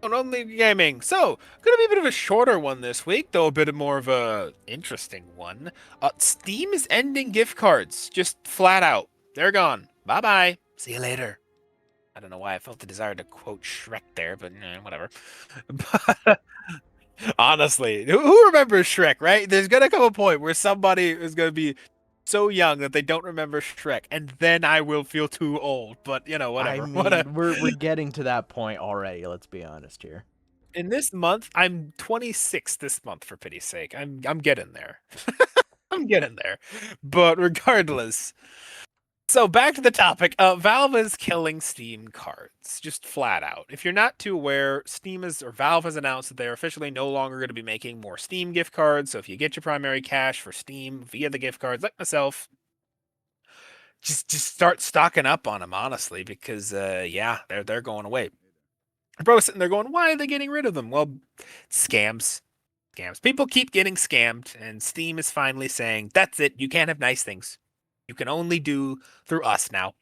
On Only Gaming. So, gonna be a bit of a shorter one this week, though a bit more of a interesting one. Steam is ending gift cards, just flat out. They're gone. Bye bye. See you later. I don't know why I felt the desire to quote Shrek there, but whatever. But honestly, who remembers Shrek, right? There's gonna come a point where somebody is gonna be so young that they don't remember Shrek, and then I will feel too old. But I whatever. Whatever. mean, we're getting to that point already. Let's be honest here. In this month, I'm 26 this month, for pity's sake. I'm getting there. I'm getting there. But regardless, so back to the topic. Valve is killing Steam cards, just flat out. If you're not too aware, Valve has announced that they're officially no longer going to be making more Steam gift cards. So if you get your primary cash for Steam via the gift cards, like myself, just start stocking up on them, honestly, because yeah, they're going away. Bro, sitting there going, why are they getting rid of them? Well, scams. Scams. People keep getting scammed, and Steam is finally saying, that's it. You can't have nice things. You can only do through us now.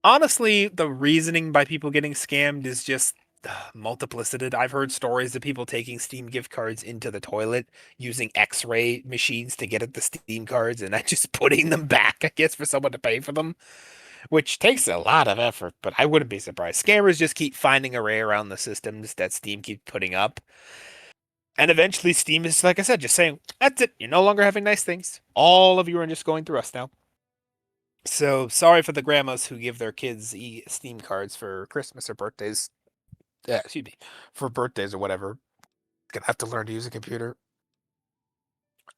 Honestly, the reasoning by people getting scammed is just multiplicated. I've heard stories of people taking Steam gift cards into the toilet using X-ray machines to get at the Steam cards and then just putting them back, I guess, for someone to pay for them, which takes a lot of effort, but I wouldn't be surprised. Scammers just keep finding a way around the systems that Steam keeps putting up. And eventually, Steam is, like I said, just saying, that's it. You're no longer having nice things. All of you are just going through us now. So sorry for the grandmas who give their kids Steam cards for Christmas or birthdays. Excuse me, for birthdays or whatever. Gonna have to learn to use a computer.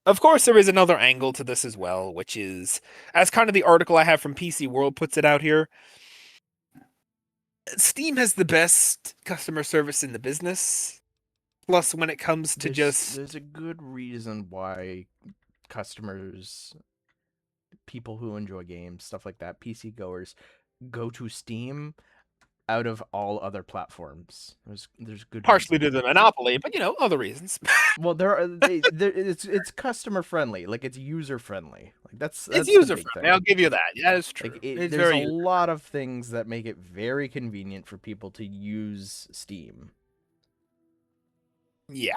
Of course, there is another angle to this as well, which is, as kind of the article I have from PC World puts it out here, Steam has the best customer service in the business. Plus, when it comes to just There's a good reason why customers, people who enjoy games, stuff like that, PC goers, go to Steam out of all other platforms. There's good partially reason due for to the that. monopoly, but other reasons. Well, it's customer friendly, like it's user friendly. Like It's that's the user big friendly. I'll thing. give you that. That is Like true. It's there's a very user. lot of things that make it very convenient for people to use Steam. Yeah.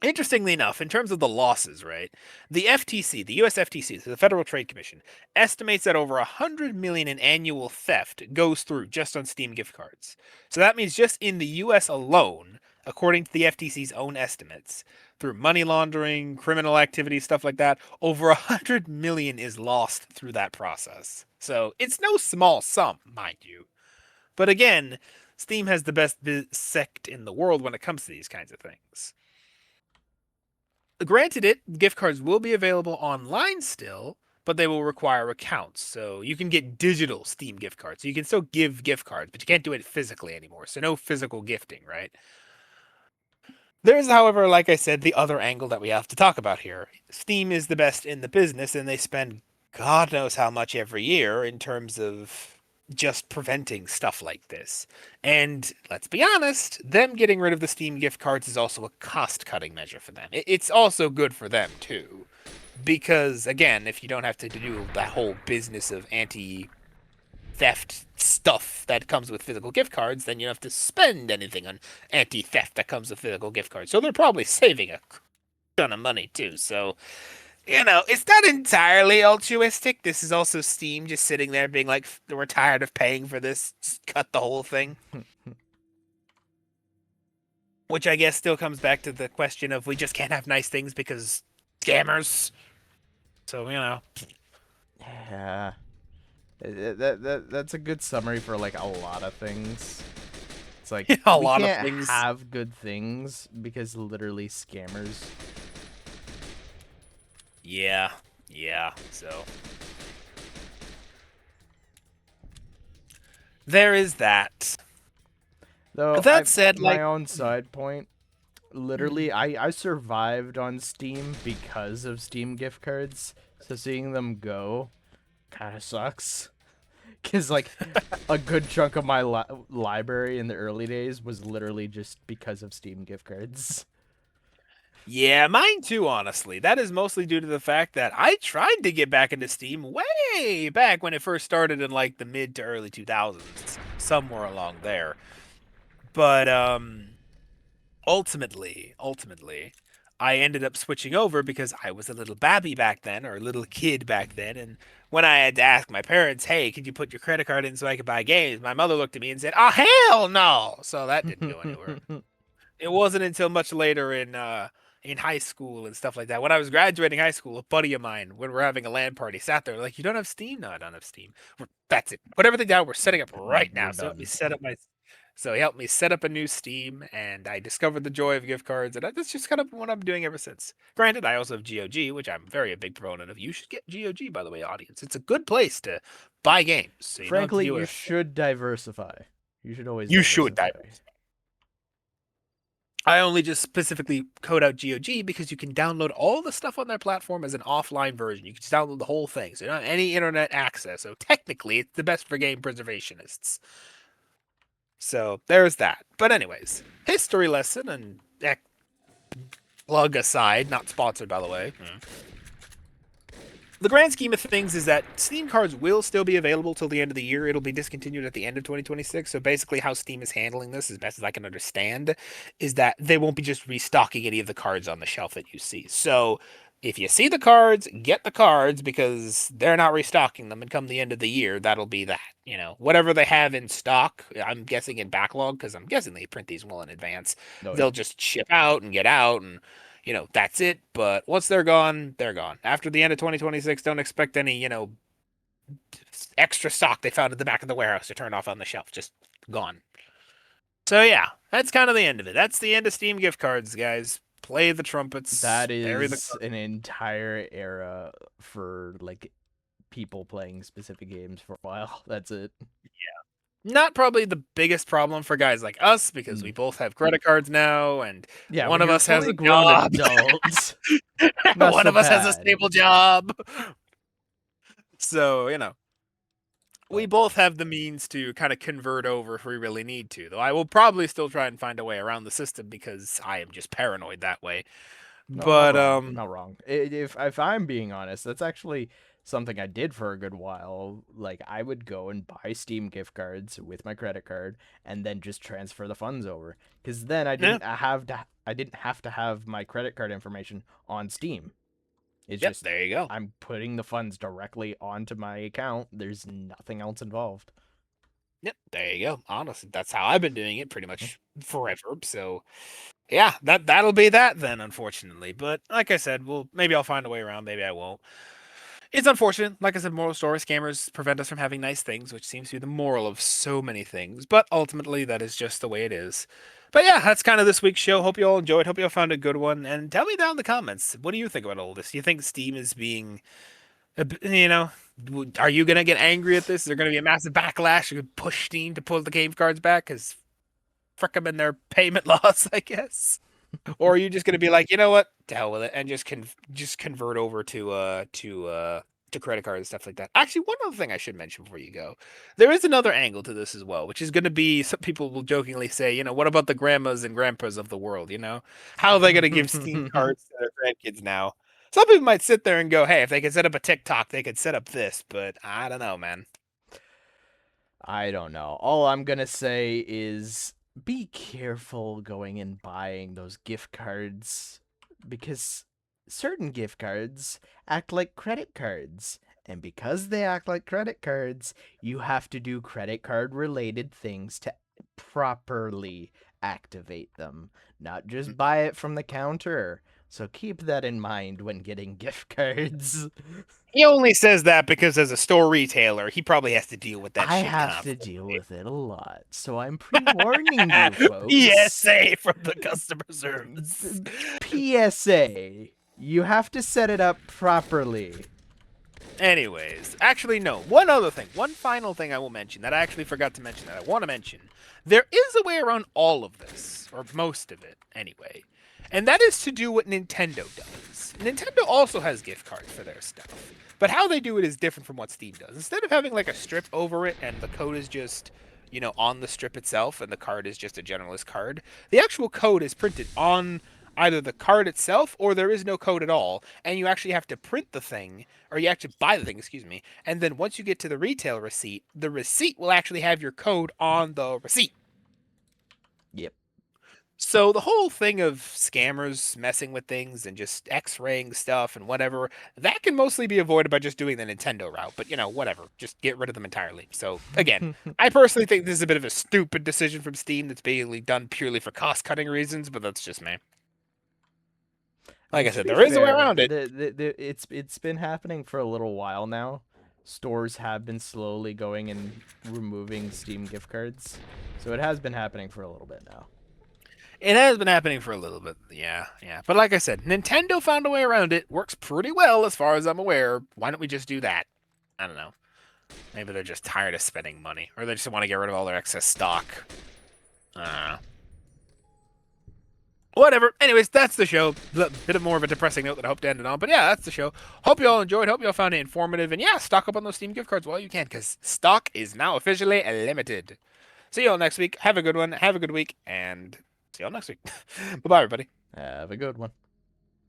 Interestingly enough, in terms of the losses, right? The FTC, the US FTC, so the Federal Trade Commission, estimates that over 100 million in annual theft goes through just on Steam gift cards. So that means just in the US alone, according to the FTC's own estimates, through money laundering, criminal activity, stuff like that, over 100 million is lost through that process. So it's no small sum, mind you. But again, Steam has the best sect in the world when it comes to these kinds of things. Granted, gift cards will be available online still, but they will require accounts. So you can get digital Steam gift cards. So you can still give gift cards, but you can't do it physically anymore. So no physical gifting, right? There's, however, like I said, the other angle that we have to talk about here. Steam is the best in the business, and they spend God knows how much every year in terms of just preventing stuff like this. And let's be honest, them getting rid of the Steam gift cards is also a cost cutting measure for them. It's also good for them, too. Because, again, if you don't have to do that whole business of anti theft stuff that comes with physical gift cards, then you don't have to spend anything on anti theft that comes with physical gift cards. So they're probably saving a ton of money, too. So it's not entirely altruistic. This is also Steam just sitting there being like, we're tired of paying for this. Just cut the whole thing. Which I guess still comes back to the question of we just can't have nice things because scammers. So, Yeah, that's a good summary for like a lot of things. It's like a we lot of can't things. have good things because literally scammers. Yeah. Yeah. So, there is that. Though That said, my like, own side point, literally I survived on Steam because of Steam gift cards. So seeing them go kind of sucks. Cuz like a good chunk of my library in the early days was literally just because of Steam gift cards. yeah, mine too, honestly. That is mostly due to the fact that I tried to get back into Steam way way back when it first started in like the mid to early 2000s, somewhere along there. But ultimately, I ended up switching over because I was a little babby back then, or a little kid back then, and when I had to ask my parents, "Hey, could you put your credit card in so I could buy games?" my mother looked at me and said, "Oh hell no!" So that didn't go anywhere. It wasn't until much later in high school and stuff like that. When I was graduating high school, a buddy of mine, when we're having a LAN party, sat there like, "You don't have Steam?" "No, I don't have Steam." That's it. Put everything down. We're setting up right now. We're done. So he helped me set up a new Steam, and I discovered the joy of gift cards, and that's just kind of what I'm doing ever since. Granted, I also have GOG, which I'm very a big proponent of. You should get GOG, by the way, audience. It's a good place to buy games. So you Frankly, don't you have to should diversify. You should always. You should diversify. I only just specifically code out GOG because you can download all the stuff on their platform as an offline version. You can just download the whole thing, so you don't have any internet access. So technically, it's the best for game preservationists. So there's that. But anyways, history lesson and plug aside, not sponsored by the way. The grand scheme of things is that Steam cards will still be available till the end of the year. It'll be discontinued at the end of 2026. So basically how Steam is handling this, as best as I can understand, is that they won't be just restocking any of the cards on the shelf that you see. So if you see the cards, get the cards because they're not restocking them. And come the end of the year, that'll be that. Whatever they have in stock, I'm guessing in backlog, because I'm guessing they print these well in advance. They'll just ship out and get out and that's it. But once they're gone, they're gone. After the end of 2026, don't expect any, extra stock they found at the back of the warehouse to turn off on the shelf. Just gone. So yeah, that's kind of the end of it. That's the end of Steam gift cards, guys. Play the trumpets. That is an entire era for like people playing specific games for a while. That's it. Yeah. Not probably the biggest problem for guys like us because we both have credit cards now, and one of us has a job. Adults. One of us has a stable job. So, we both have the means to kind of convert over if we really need to. Though I will probably still try and find a way around the system because I am just paranoid that way. No, but not wrong. If I'm being honest, that's actually something I did for a good while. Like I would go and buy Steam gift cards with my credit card and then just transfer the funds over. Because then I didn't have to have my credit card information on Steam. It's just there you go. I'm putting the funds directly onto my account. There's nothing else involved. Yep, there you go. Honestly, that's how I've been doing it pretty much forever. So yeah, that'll be that then, unfortunately. But like I said, maybe I'll find a way around, maybe I won't. It's unfortunate. Like I said, moral story, scammers prevent us from having nice things, which seems to be the moral of so many things. But ultimately, that is just the way it is. But yeah, that's kind of this week's show. Hope you all enjoyed. Hope you all found a good one. And tell me down in the comments, what do you think about all this? Do you think Steam is being, are you going to get angry at this? Is there going to be a massive backlash? You could push Steam to pull the game cards back? Because frick them in their payment laws, I guess. Or are you just gonna be like, you know what, to hell with it, and just convert over to credit cards and stuff like that? Actually, one other thing I should mention before you go, there is another angle to this as well, which is gonna be some people will jokingly say, what about the grandmas and grandpas of the world? How are they gonna give Steam cards to their grandkids now? Some people might sit there and go, hey, if they could set up a TikTok, they could set up this, but I don't know, man. I don't know. All I'm gonna say is be careful going and buying those gift cards because certain gift cards act like credit cards. And because they act like credit cards, you have to do credit card related things to properly activate them, not just buy it from the counter. So keep that in mind when getting gift cards. He only says that because as a store retailer, he probably has to deal with that I shit. have to deal with it a lot, so I'm pre-warning you folks. PSA from the customer service. PSA. You have to set it up properly. Anyways, actually no. One other thing. One final thing I will mention that I actually forgot to mention that I want to mention. There is a way around all of this, or most of it anyway. And that is to do what Nintendo does. Nintendo also has gift cards for their stuff. But how they do it is different from what Steam does. Instead of having like a strip over it and the code is just, on the strip itself and the card is just a generalist card, the actual code is printed on, either the card itself or there is no code at all, and you actually have to print the thing, or you actually buy the thing, excuse me, and then once you get to the retail receipt, the receipt will actually have your code on the receipt. Yep. So the whole thing of scammers messing with things and just X-raying stuff and whatever, that can mostly be avoided by just doing the Nintendo route. But whatever, just get rid of them entirely. So again, I personally think this is a bit of a stupid decision from Steam that's basically done purely for cost-cutting reasons, but that's just me. Like I To said, be there is a way fair, around it. it's been happening for a little while now. Stores have been slowly going and removing Steam gift cards, so it has been happening for a little bit now. It has been happening for a little bit, yeah. But like I said, Nintendo found a way around it. Works pretty well as far as I'm aware. Why don't we just do that? I don't know. Maybe they're just tired of spending money, or they just want to get rid of all their excess stock. I don't know. Whatever. Anyways, that's the show. A bit of more of a depressing note that I hope to end it on. But yeah, that's the show. Hope you all enjoyed. Hope you all found it informative. And yeah, stock up on those Steam gift cards while you can, because stock is now officially limited. See you all next week. Have a good one. Have a good week. And see you all next week. Bye-bye, everybody. Have a good one.